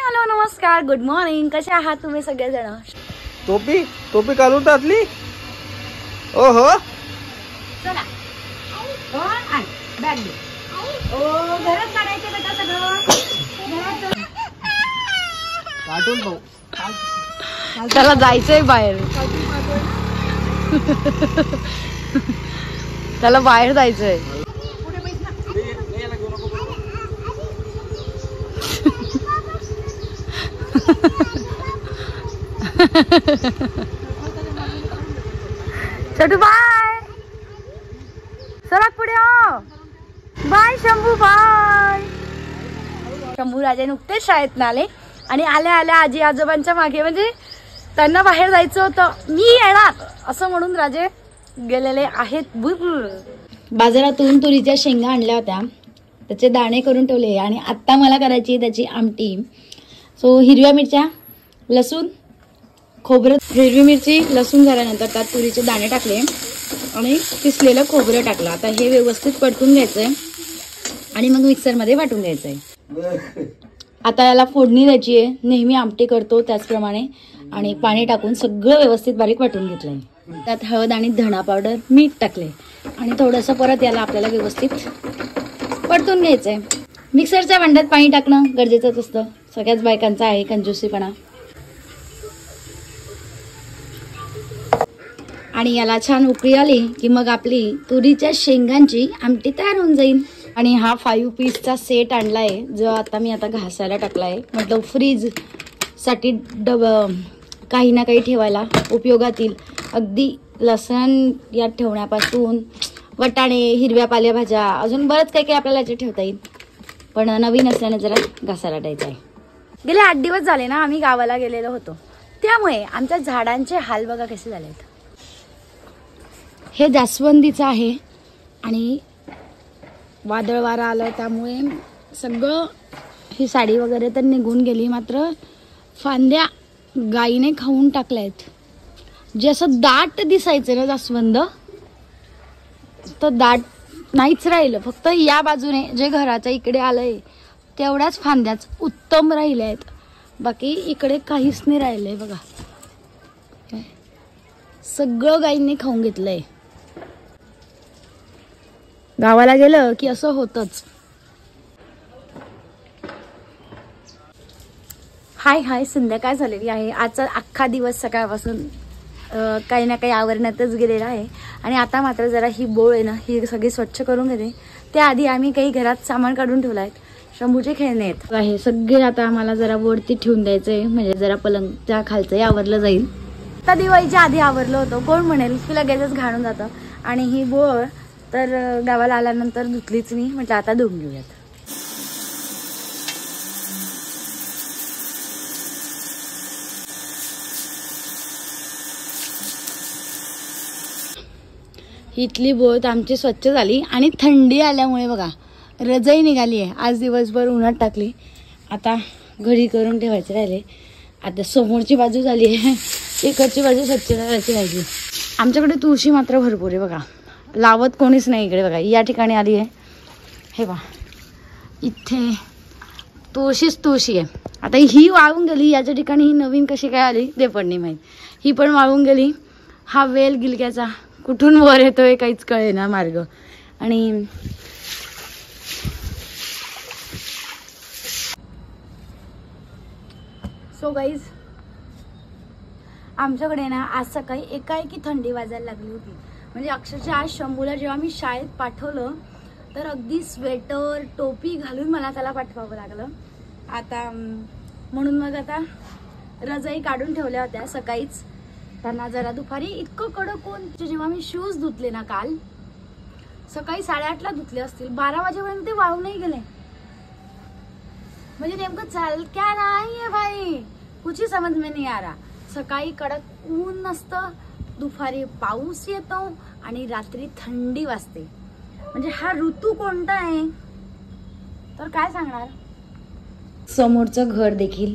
Hello नमस्कार, good morning. कसे आहात तुम्ही सगळेजण? टोपी टोपी घालून टाकली. ओहो चला बॅग दे. ओ घरात काढायचे बेटा सगळं घरात. काढून भाऊ त्याला जायचंय बाहेर. त्याला बाहेर जायचंय. छोटू बाय. चला पुढे हो. Bye Shambhu bye. शंभू राजे नुकतेच शाळेत आले आणि आल्या आल्या आजी आजोबांच्या मागे, म्हणजे त्यांना बाहेर जायचं होतं, मी येणार असं म्हणून राजे गेलेले आहेत. बाजारातून तुरीच्या शेंगा आणल्या होत्या, त्याचे दाणे करून ठेवले आणि आता मला करायची त्याची आमटी. सो हिरव्या मिरच्या, लसूण, खोबरं. हिरवी मिरची लसूण झाल्यानंतर त्यात तुरीचे दाणे टाकले आणि किसलेलं खोबरं टाकलं. आता हे व्यवस्थित परतून घ्यायचंय आणि मग मिक्सरमध्ये वाटून घ्यायचंय. आता याला फोडणी द्यायची आहे, नेहमी आमटी करतो त्याचप्रमाणे, आणि पाणी टाकून सगळं व्यवस्थित बारीक वाटून घेतलंय. त्यात हळद आणि धणा पावडर, मीठ टाकले आणि थोडंसं परत याला आपल्याला व्यवस्थित परतून घ्यायचंय. मिक्सरच्या भांड्यात पाणी टाकणं गरजेचंच असतं, सगळ्याच बायकांचा आहे कंजूसीपणा. आणि याला छान उकळी आली की मग आपली तुरीच्या शेंगांची आमटी तयार होऊन जाईल. आणि हा 5 पीसचा सेट आणलाय, जो आता मी घासायला टाकलाय. म्हटलं फ्रीज साठी काही ना काही ठेवायला उपयोगात येईल. अगदी लसण यात ठेवण्यापासून वटाणे, हिरव्या पालेभाज्या, अजून बरंच काही काही आपल्याला याच्यात ठेवता येईल. पण नवीन असल्याने जरा घासायला टाकायचं आहे. गेले 8 दिवस झाले ना आम्ही गावाला गेलेलो होतो, त्यामुळे आमच्या झाडांचे हाल बघा कसे झालेत. हे जास्वंदीचं आहे आणि वादळ वारा आलं त्यामुळे सगळं ही साडी वगैरे तर निघून गेली, मात्र फांद्या गाईने खाऊन टाकल्यात. जे असं दाट दिसायचं ना जास्वंद, तर दाट नाहीच राहिलं. फक्त या बाजूने जे घराच्या इकडे आलंय तेवढ्याच फांद्याच उत्तम राहिल्या आहेत, बाकी इकडे काहीच नाही राहिलंय. बघा सगळं गाईंनी खाऊन घेतलंय. गावाला गेलं की असं होतच. हाय संध्याकाळ झालेली आहे. आजचा अख्खा दिवस सकाळपासून काही ना काही आवरण्यातच गेलेला आहे. आणि आता मात्र जरा ही बोळ आहे ना, ही सगळी स्वच्छ करून घेते. त्याआधी आम्ही काही घरात सामान काढून ठेवलं आहेत. शंभूचे खेळणे आहेत आहे सगळे, आता आम्हाला जरा वरती ठेवून द्यायचंय, म्हणजे जरा पलंगच्या खालचंही आवरलं जाईल. आता दिवाळीच्या आधी आवरलं होतं, कोण म्हणेल की लगेचच घाणून जातं. आणि ही बोळ तर गावाला आल्यानंतर धुतलीच नाही, म्हटलं आता धुवून घेऊयात. इथली बोळ आमची स्वच्छ झाली आणि थंडी आल्यामुळे बघा रजाई निघाली आहे. आज दिवसभर उन्हात टाकली, आता घडी करून ठेवायचे राहिले. आता समोरची बाजू झाली आहे, इकडची बाजू स्वच्छ करायची राहिली. आमच्याकडे तुळशी मात्र भरपूर आहे बघा, लावत कोणीच नाही इकडे. बघा या ठिकाणी आली आहे, हे बघा इथे तुळशी आहे. आता ही वाळून गेली, याच्या ठिकाणी ही नवीन कशी काय आली ते पण नाही माहीत. ही पण वाळून गेली. हा वेल गिलक्याचा कुठून वर येतोय काहीच कळेना मार्ग. आणि सो गाईज, आमच्याकडे ना आज सकाळी एकाएकी थंडी वाजायला लागली होती. म्हणजे अक्षरशः आज शंभूला जेव्हा मी शाळेत पाठवलं तर अगदी स्वेटर टोपी घालून मला त्याला पाठवावं लागलं. आता म्हणून मग आता रजाई काढून ठेवल्या होत्या सकाळीच. त्यांना जरा दुपारी इतकं कडक ऊन, जेव्हा मी शूज धुतले ना काल सकाळी 8:30ला धुतले असतील, 12 वाजेपर्यंत ते वाळून नाही गेले. म्हणजे नेमकं चाल क्या नाहीये भाई, कुछ समज में नहीं आ रहा. सकाळी कडक ऊन नसतं, दुपारी पाऊस येतो आणि रात्री थंडी वाजते. म्हणजे हा ऋतू कोणता आहे तर काय सांगणार. समोरचं घर देखील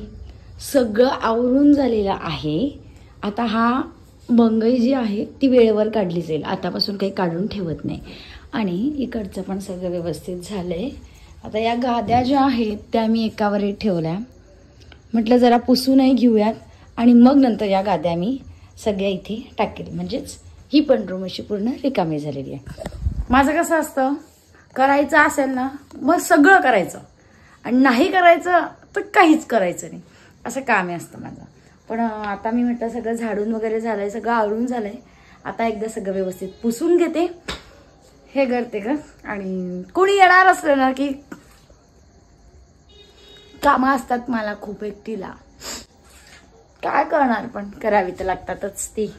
सगळं आवरून झालेलं आहे. आता हा बंगई जी आहे ती वेळेवर काढली जाईल, आतापासून काही काढून ठेवत नाही. आणि इकडचं पण सगळं व्यवस्थित झालंय. आता या गाद्या ज्या आहेत त्या मी एकावर एक ठेवल्या, म्हटलं जरा पुसूनही घेऊयात आणि मग नंतर या गाद्या मी सगळ्या इथे टाकेल, म्हणजेच ही पण रूम अशी पूर्ण रिकामी झालेली आहे. माझं कसं असतं, करायचं असेल ना मग सगळं करायचं आणि नाही करायचं तर काहीच करायचं नाही, असं काम असतं माझं. पण आता मी म्हटलं सगळं झाडून वगैरे झालंय, सगळं आवरून झालंय, आता एकदा सगळं व्यवस्थित पुसून घेते, हे करते का. आणि कोणी येणार असलं ना की कामं असतात मला खूप एकटीला, काय करणार, पण करावी तर लागतातच ती.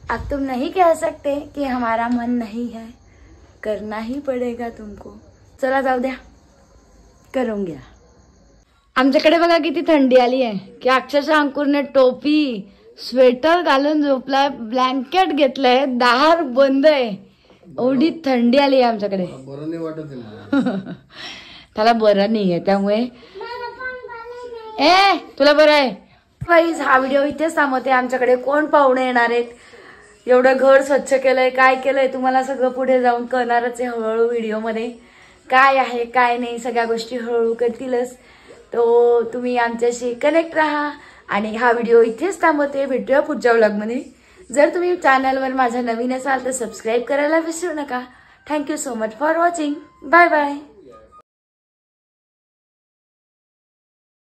अब तुम नहीं कह सकते कि हमारा मन नहीं है, करना ही पडेगा तुमको. चला जाऊ द्या, करून घ्या. आमच्याकडे बघा किती थंडी आली आहे की अक्षरशः अंकुरने टोपी स्वेटर घालून झोपलाय, ब्लँकेट घेतलंय, दार बंद आहे, एवढी थंडी आली आहे आमच्याकडे. बरं नाही वाटत आहे. त्याला बरं नाहीये त्यामुळे. तुला बरं आहे. गाईज हा व्हिडिओ इथेच थांबवते. आमच्याकडे कोण पाहुणे येणार आहेत, एवढं घर स्वच्छ केलंय, काय केलंय तुम्हाला सगळं पुढे जाऊन कळणारच आहे हळूहळू व्हिडिओमध्ये. काय आहे काय नाही सगळ्या गोष्टी हळूहळू करतीलच. तो तुम्ही आमच्याशी कनेक्ट राहा आणि हा व्हिडिओ इथेच थांबवते. भेटूया पुढच्या व्लॉगमध्ये. जर तुम्ही चॅनलवर माझा नवीन असाल तर सबस्क्राईब करायला विसरू नका. Thank you so much for watching. Bye bye.